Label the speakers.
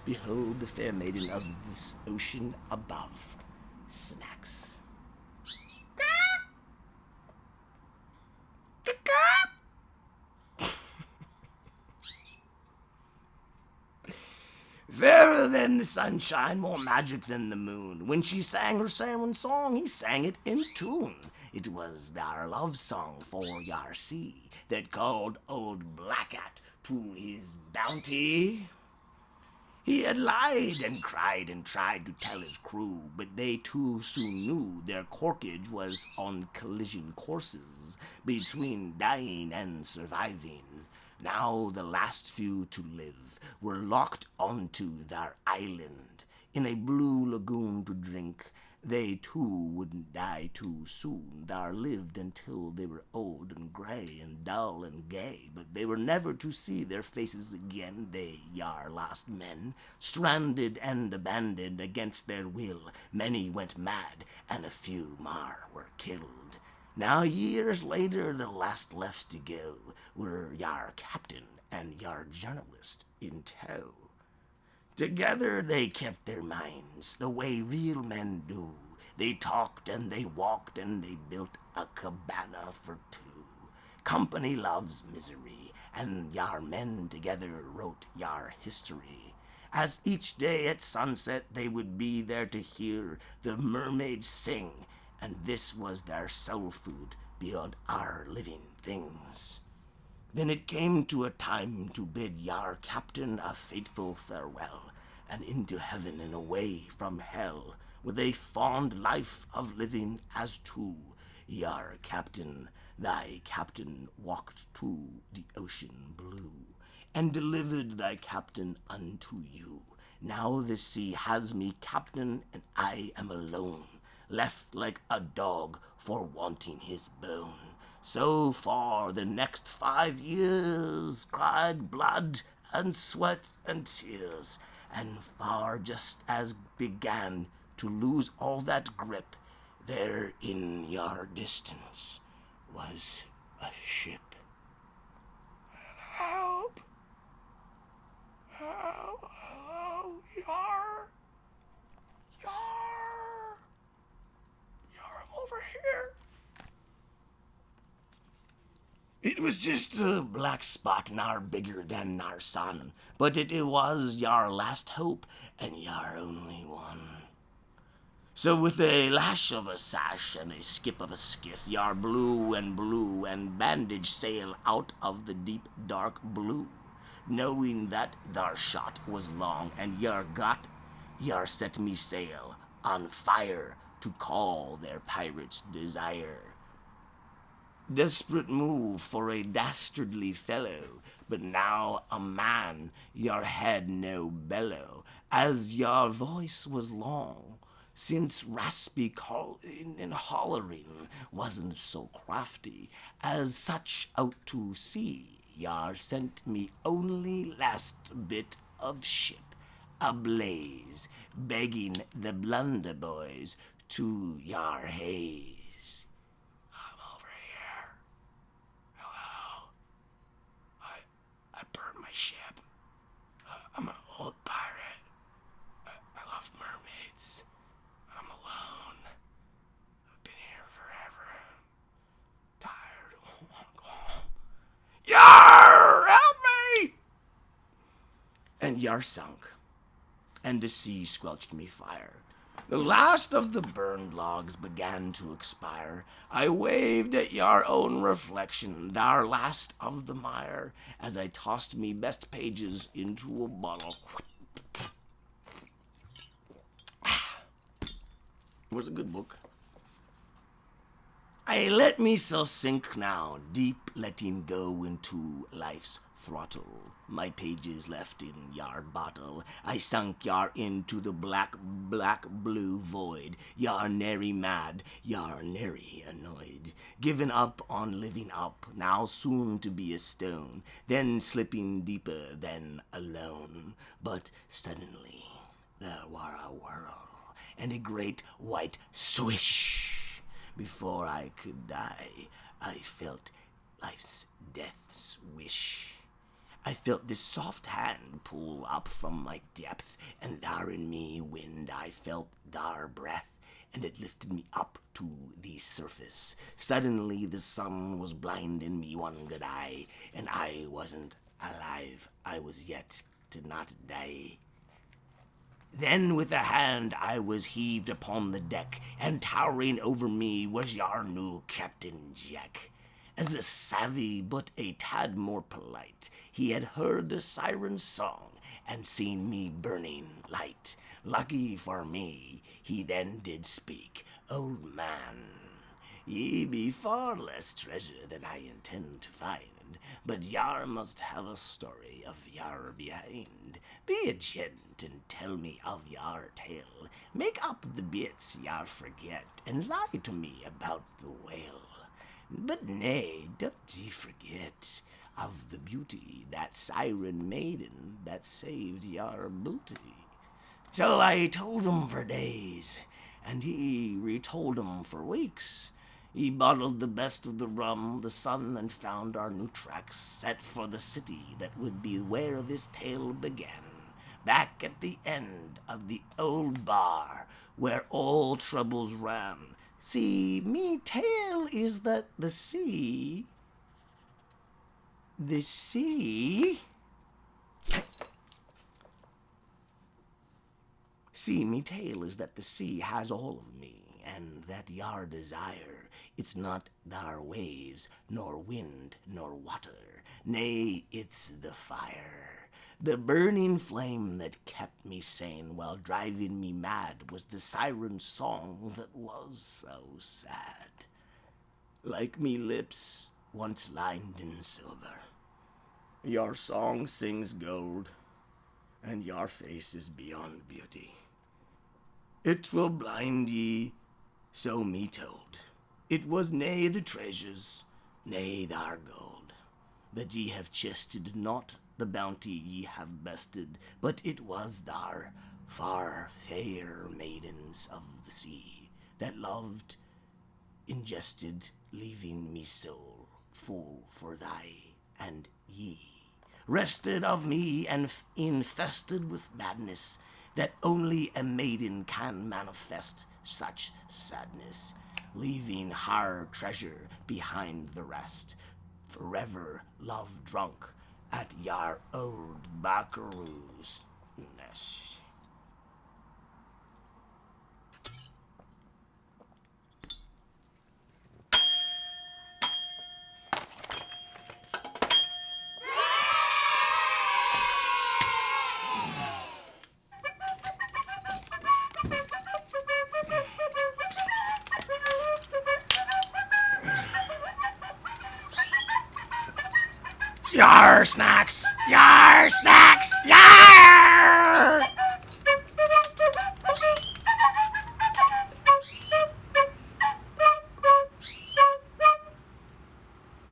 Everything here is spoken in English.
Speaker 1: Behold the fair maiden of this ocean above. Snacks. Fairer than the sunshine, more magic than the moon. When she sang her salmon song, he sang it in tune. It was our love song for Yarrr Sea that called old Blackcat to his bounty. He had lied and cried and tried to tell his crew, but they too soon knew their corkage was on collision courses between dying and surviving. Now the last few to live were locked onto their island in a blue lagoon to drink. They too wouldn't die too soon. They lived until they were old and gray and dull and gay, but they were never to see their faces again. They Yarrr lost men, stranded and abandoned against their will. Many went mad, and a few more were killed. Now years later, the last left to go were Yarrr captain and Yarrr journalist in tow. Together they kept their minds the way real men do. They talked and they walked and they built a cabana for two. Company loves misery, and Yarrr men together wrote Yarrr history. As each day at sunset they would be there to hear the mermaids sing, and this was their soul food beyond our living things. Then it came to a time to bid Yarrr captain a fateful farewell, and into heaven and away from hell, with a fond life of living as two. Yarrr captain, thy captain walked to the ocean blue, and delivered thy captain unto you. Now the sea has me captain, and I am alone, left like a dog for wanting his bone. So far the next 5 years cried blood and sweat and tears, and far just as began to lose all that grip, there in Yarrr distance was a ship. Help! Help! Hello, Yarrr! Yarrr! Yarrr, I'm over here. It was just a black spot nar bigger than nar sun, but it was Yarrr last hope, and Yarrr only one. So with a lash of a sash and a skip of a skiff, Yarrr blew and bandaged sail out of the deep dark blue, knowing that their shot was long, and Yarrr set me sail on fire to call their pirates' desire. Desperate move for a dastardly fellow, but now a man, Yarrr had no bellow, as Yarrr voice was long, since raspy calling and hollering wasn't so crafty, as such out to sea. Yarrr sent me only last bit of ship, ablaze, begging the blunder boys to Yarrr haze. I burned my ship. I'm an old pirate. I love mermaids. I'm alone. I've been here forever. Tired. I want to go home. Yarrr! Help me! And Yarrr sunk, and the sea squelched me fire. The last of the burned logs began to expire. I waved at Yarrr own reflection, our last of the mire, as I tossed me best pages into a bottle. It was a good book. I let myself sink now, deep letting go into life's throttle. My pages left in Yarrr bottle. I sunk Yarrr into the black blue void. Yarrr nary mad, Yarrr nary annoyed. Given up on living up, now soon to be a stone. Then slipping deeper, then alone. But suddenly there were a whirl, and a great white swish. Before I could die, I felt life's death's wish. I felt this soft hand pull up from my depth, and there in me wind I felt their breath, and it lifted me up to the surface. Suddenly the sun was blinding me one good eye, and I wasn't alive. I was yet to not die. Then with a hand I was heaved upon the deck, and towering over me was your new Captain Jack. As a savvy but a tad more polite, he had heard the siren's song and seen me burning light. Lucky for me, he then did speak. Old man, ye be far less treasure than I intend to find, but Yarrr must have a story of Yarrr behind. Be a gent and tell me of Yarrr tale. Make up the bits Yarrr forget, and lie to me about the whale. But nay, don't ye forget of the beauty, that siren maiden that saved Yarrr booty. So I told him for days, and he retold him for weeks. He bottled the best of the rum, the sun, and found our new tracks, set for the city that would be where this tale began. Back at the end of the old bar, where all troubles ran. See, me tale is that the sea... See, me tale is that the sea has all of me, and that Yarrr desire, it's not thar waves, nor wind, nor water, nay, it's the fire. The burning flame that kept me sane while driving me mad was the siren's song that was so sad. Like me lips once lined in silver, your song sings gold, and your face is beyond beauty. It will blind ye, so me told. It was nae the treasures, nae thar gold, that ye have chested, not the bounty ye have bested, but it was thar far fair maidens of the sea, that loved, ingested, leaving me soul full for thy and ye. Rested of me and infested with madness, that only a maiden can manifest such sadness, leaving her treasure behind the rest, forever love drunk at your old buckaroo's nest. Yarrr, snacks! Yarrr, snacks! Yarrr!